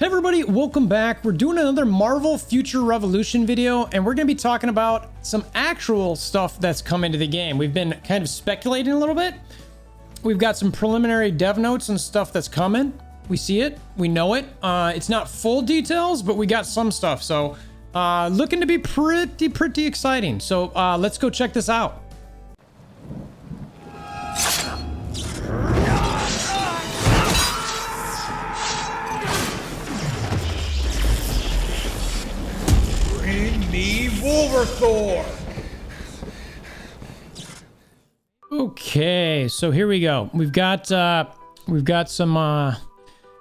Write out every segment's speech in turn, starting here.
Hey everybody, welcome back. We're doing another Marvel Future Revolution video, and we're going to be talking about some actual stuff that's come into the game. We've been kind of speculating a little bit. We've got some preliminary dev notes and stuff that's coming. We see it, we know it. It's not full details, but we got some stuff. So looking to be pretty exciting. So let's go check this out. Me WolverThor. Okay, so here we go. We've got some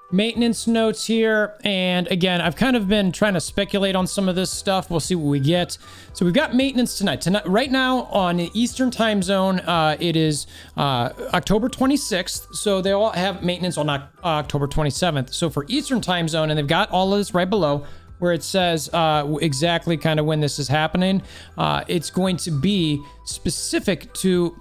maintenance notes here, and again, I've kind of been trying to speculate on some of this stuff. We'll see what we get. So we've got maintenance tonight. Right now on the Eastern time zone, it is October 26th. So they all have maintenance on October 27th. So for Eastern time zone, and they've got all of this right below, where it says exactly kind of when this is happening. It's going to be specific to,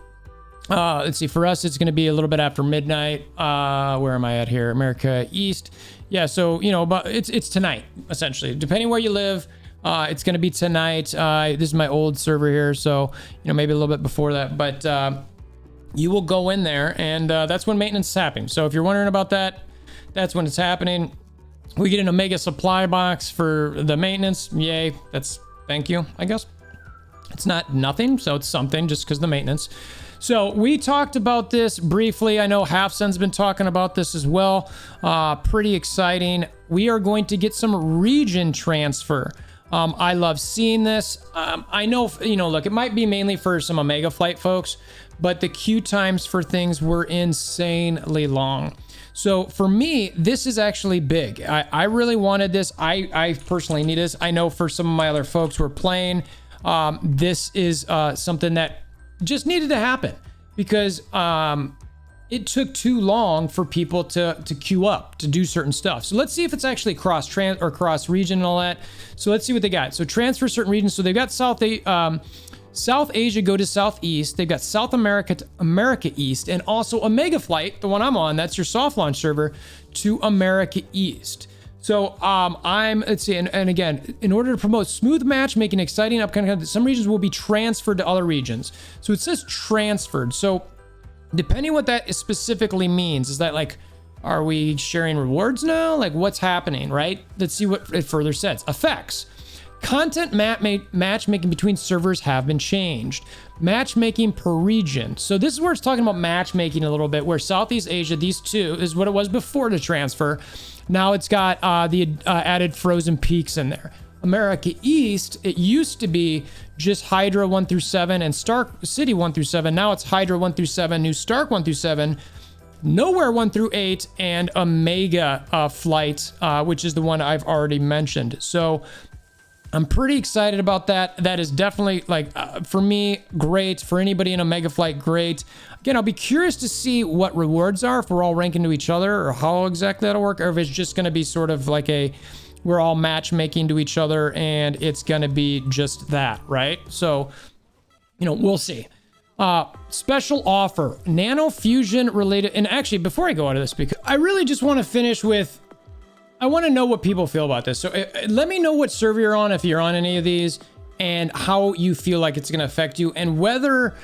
let's see, for us, it's going to be a little bit after midnight. Where am I at here? America East. Yeah, so, you know, but it's tonight, essentially. Depending where you live, it's going to be tonight. This is my old server here, so, you know, maybe a little bit before that. But you will go in there, and that's when maintenance is happening. So if you're wondering about that, that's when it's happening. We get an Omega supply box for the maintenance. Yay. Thank you, I guess. It's not nothing, so it's something just because of the maintenance. So we talked about this briefly. I know Halfsun's been talking about this as well. Pretty exciting. We are going to get some region transfer. I love seeing this. I know, you know, look, it might be mainly for some Omega flight folks, but the queue times for things were insanely long. So for me, this is actually big. I really wanted this. I personally need this. I know for some of my other folks who are playing, this is something that just needed to happen because it took too long for people to queue up to do certain stuff. So let's see if it's actually cross region and all that. So let's see what they got. So transfer certain regions. So they've got South Asia go to Southeast. They've got South America to America East, and also Omega Flight, the one I'm on, that's your soft launch server, to America East. So let's see, and again, in order to promote smooth matchmaking, exciting upcoming content, some regions will be transferred to other regions. So it says transferred. So depending what that specifically means, is that like, are we sharing rewards now? Like what's happening, right? Let's see what it further says. Effects. Content matchmaking between servers have been changed. Matchmaking per region. So this is where it's talking about matchmaking a little bit, where Southeast Asia, these two, is what it was before the transfer. Now it's got the added frozen peaks in there. America East, it used to be just Hydra 1 through 7 and Stark City 1 through 7. Now it's Hydra 1 through 7, New Stark 1 through 7, Nowhere 1 through 8, and Omega Flight, which is the one I've already mentioned. So I'm pretty excited about that. That is definitely, like, for me, great. For anybody in Omega Flight, great. Again, I'll be curious to see what rewards are, if we're all ranking to each other, or how exactly that'll work, or if it's just going to be sort of like we're all matchmaking to each other, and it's going to be just that, right? So, you know, we'll see. Special offer, Nano Fusion related. And actually, before I go out of this, because I really just want to finish with, I want to know what people feel about this. So let me know what server you're on, if you're on any of these, and how you feel like it's going to affect you, and whether,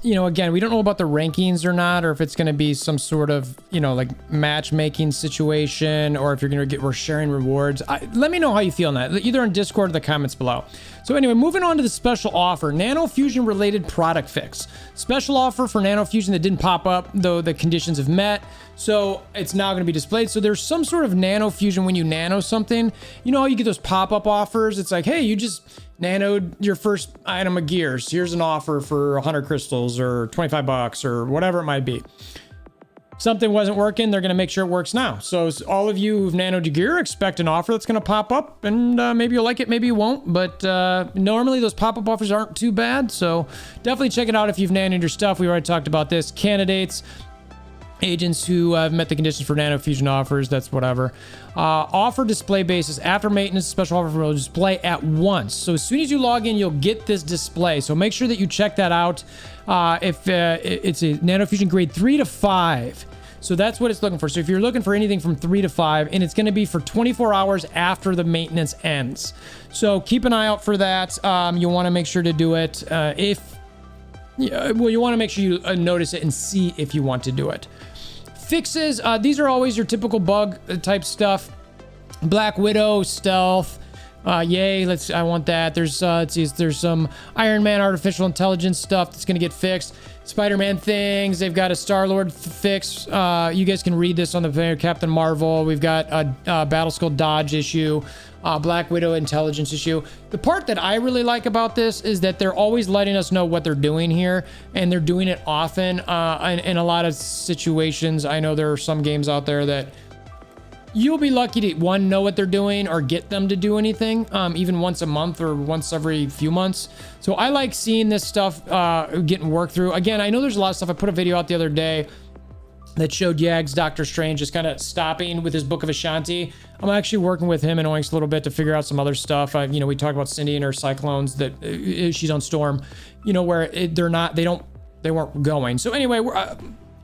you know, again, we don't know about the rankings or not, or if it's going to be some sort of, you know, like matchmaking situation, or if you're going to we're sharing rewards. Let me know how you feel on that, either in Discord or the comments below. So anyway, moving on to the special offer, Nano Fusion related product fix. Special offer for Nano Fusion that didn't pop up, though the conditions have met. So it's now going to be displayed. So there's some sort of Nano Fusion when you nano something. You know how you get those pop-up offers? It's like, hey, you just nanoed your first item of gears. Here's an offer for 100 crystals or 25 bucks or whatever it might be. Something wasn't working, they're going to make sure it works now. So all of you who've nanoed your gear, expect an offer that's going to pop up, and maybe you'll like it, maybe you won't. But normally those pop-up offers aren't too bad. So definitely check it out if you've nanoed your stuff. We already talked about this. Candidates, agents who have met the conditions for Nano Fusion offers, that's whatever. Offer display basis. After maintenance, special offer will display at once. So as soon as you log in, you'll get this display. So make sure that you check that out. If it's a Nano Fusion grade 3 to 5. So that's what it's looking for. So if you're looking for anything from 3 to 5, and it's going to be for 24 hours after the maintenance ends. So keep an eye out for that. You'll want to make sure to do it. You want to make sure you notice it and see if you want to do it. Fixes, these are always your typical bug type stuff. Black Widow, stealth. Yay, I want that. There's let's see, there's some Iron Man artificial intelligence stuff that's gonna get fixed. Spider-Man things, they've got a Star-Lord fix. You guys can read this on the Captain Marvel. We've got a Battle Skull dodge issue, Black Widow intelligence issue. The part that I really like about this is that they're always letting us know what they're doing here, and they're doing it often. In a lot of situations, I know there are some games out there that you'll be lucky to, one, know what they're doing or get them to do anything, even once a month or once every few months. So I like seeing this stuff getting worked through. Again, I know there's a lot of stuff. I put a video out the other day that showed Yag's Doctor Strange just kind of stopping with his Book of Ashanti. I'm actually working with him and Oinks a little bit to figure out some other stuff. We talked about Cindy and her cyclones that she's on Storm, where they weren't going. So anyway,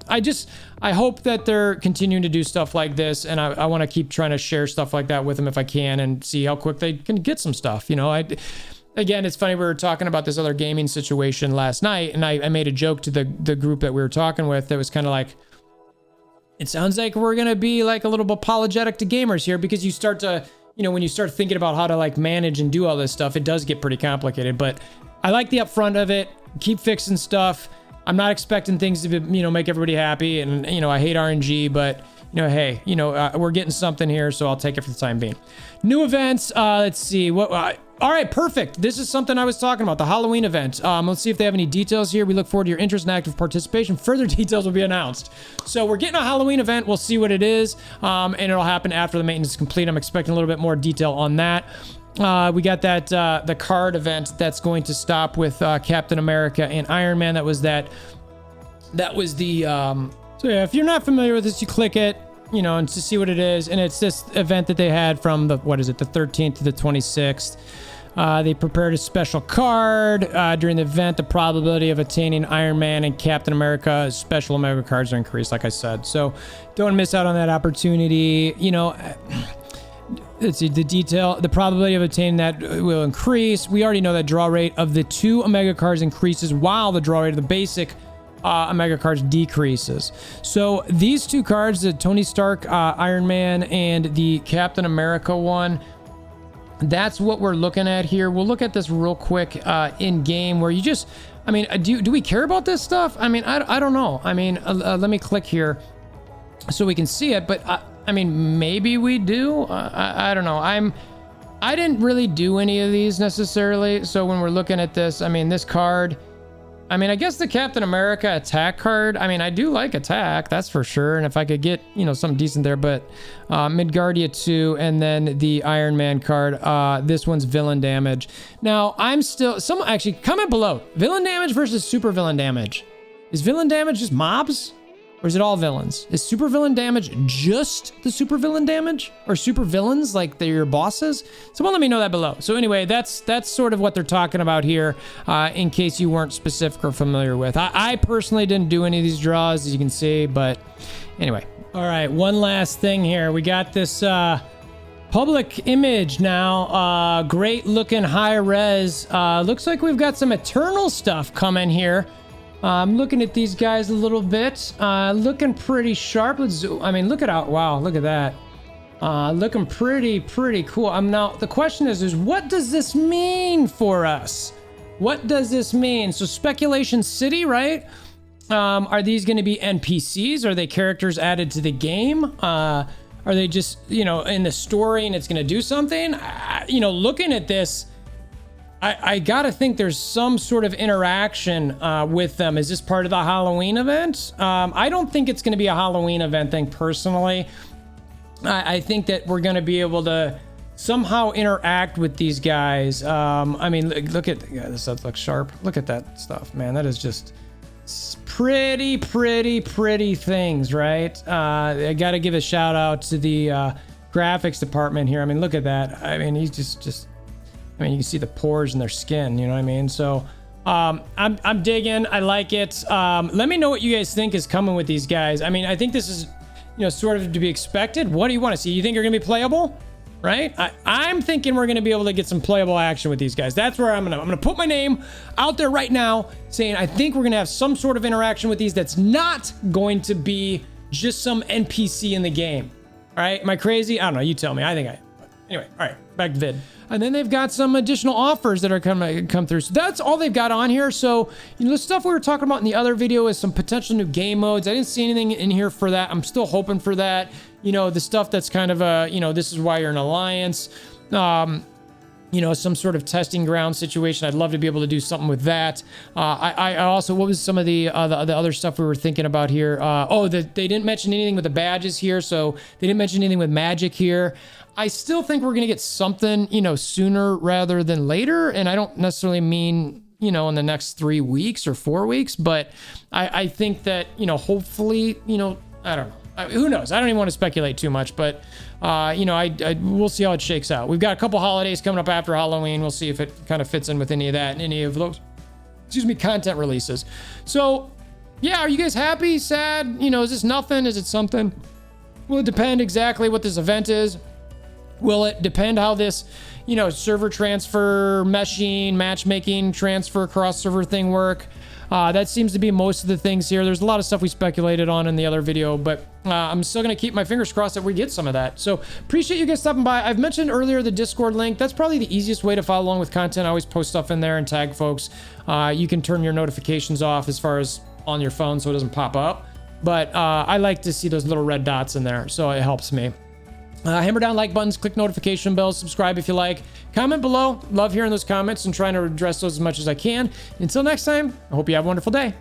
I hope that they're continuing to do stuff like this, and I want to keep trying to share stuff like that with them if I can, and see how quick they can get some stuff. Again, it's funny, we were talking about this other gaming situation last night, and I made a joke to the group that we were talking with that was kind of like, it sounds like we're gonna be like a little apologetic to gamers here, because you start to, when you start thinking about how to like manage and do all this stuff, it does get pretty complicated. But I like the upfront of it. Keep fixing stuff. I'm not expecting things to be, make everybody happy, and I hate RNG, but hey, we're getting something here, so I'll take it for the time being. New events. Let's see what. All right, perfect. This is something I was talking about, the Halloween event. Let's see if they have any details here. We look forward to your interest and active participation. Further details will be announced. So we're getting a Halloween event. We'll see what it is, and it'll happen after the maintenance is complete. I'm expecting a little bit more detail on that. We got that the card event that's going to stop with Captain America and Iron Man. That was the so yeah, if you're not familiar with this, you click it, and to see what it is. And it's this event that they had from the 13th to the 26th. They prepared a special card during the event. The probability of attaining Iron Man and Captain America special Omega cards are increased, like I said. So don't miss out on that opportunity. Let's see, the probability of attaining that will increase. We already know that draw rate of the 2 Omega cards increases, while the draw rate of the basic Omega cards decreases. So these 2 cards, the Tony Stark Iron Man and the Captain America one, that's what we're looking at here. We'll look at this real quick in game, where you just, do we care about this stuff? I don't know. Let me click here so we can see it, but maybe we do. I don't know. I didn't really do any of these necessarily. So when we're looking at this, this card, I guess the Captain America attack card, I do like attack, that's for sure. And if I could get, something decent there, but Midgardia 2, and then the Iron Man card, this one's villain damage. Now, actually, comment below, villain damage versus super villain damage. Is villain damage just mobs? Or is it all villains? Is super villain damage just the super villain damage? Or super villains, like they're your bosses? Someone let me know that below. So anyway, that's sort of what they're talking about here, in case you weren't specific or familiar with. I personally didn't do any of these draws, as you can see, but anyway. All right, one last thing here. We got this public image now. Great looking high res. Looks like we've got some Eternal stuff coming here. I'm looking at these guys a little bit, looking pretty sharp. Let's zoom. Look at wow, look at that. Looking pretty cool. Now the question is what does this mean for us? What does this mean? So Speculation City, right? Are these going to be NPCs? Are they characters added to the game? Are they just, in the story and it's going to do something? Looking at this, I gotta think there's some sort of interaction with them. Is this part of the Halloween event? I don't think it's gonna be a Halloween event thing personally. I think that we're gonna be able to somehow interact with these guys. Look at, yeah, this stuff looks sharp. Look at that stuff, man. That is just pretty things, right? I gotta give a shout out to the graphics department here. Look at that. He's just you can see the pores in their skin, you know what I mean? So I'm digging. I like it. Let me know what you guys think is coming with these guys. I mean, I think this is, you know, sort of to be expected. What do you want to see? You think you're going to be playable? Right? I'm thinking we're going to be able to get some playable action with these guys. That's where I'm going to put my name out there right now saying I think we're going to have some sort of interaction with these that's not going to be just some NPC in the game. All right? Am I crazy? I don't know. You tell me. I think I am. Anyway, all right, back to vid. And then they've got some additional offers that are come through. So that's all they've got on here. So, you know, the stuff we were talking about in the other video is some potential new game modes. I didn't see anything in here for that. I'm still hoping for that. You know, the stuff that's kind of you know, this is why you're an alliance. You know, some sort of testing ground situation. I'd love to be able to do something with that. I also, what was some of the other stuff we were thinking about here? They didn't mention anything with the badges here. So they didn't mention anything with magic here. I still think we're going to get something, you know, sooner rather than later. And I don't necessarily mean, you know, in the next 3 weeks or 4 weeks, but I think that, you know, hopefully, you know, I don't know. Who knows? I don't even want to speculate too much, but, you know, we'll see how it shakes out. We've got a couple holidays coming up after Halloween. We'll see if it kind of fits in with any of that and any of those, content releases. So, yeah, are you guys happy, sad? You know, is this nothing? Is it something? Will it depend exactly what this event is? Will it depend how this, you know, server transfer, meshing, matchmaking, transfer, cross-server thing work? That seems to be most of the things here. There's a lot of stuff we speculated on in the other video, but I'm still going to keep my fingers crossed that we get some of that. So appreciate you guys stopping by. I've mentioned earlier the Discord link. That's probably the easiest way to follow along with content. I always post stuff in there and tag folks. You can turn your notifications off as far as on your phone so it doesn't pop up. But I like to see those little red dots in there, so it helps me. Hammer down like buttons, click notification bells, subscribe if you like. Comment below. Love hearing those comments and trying to address those as much as I can. Until next time, I hope you have a wonderful day.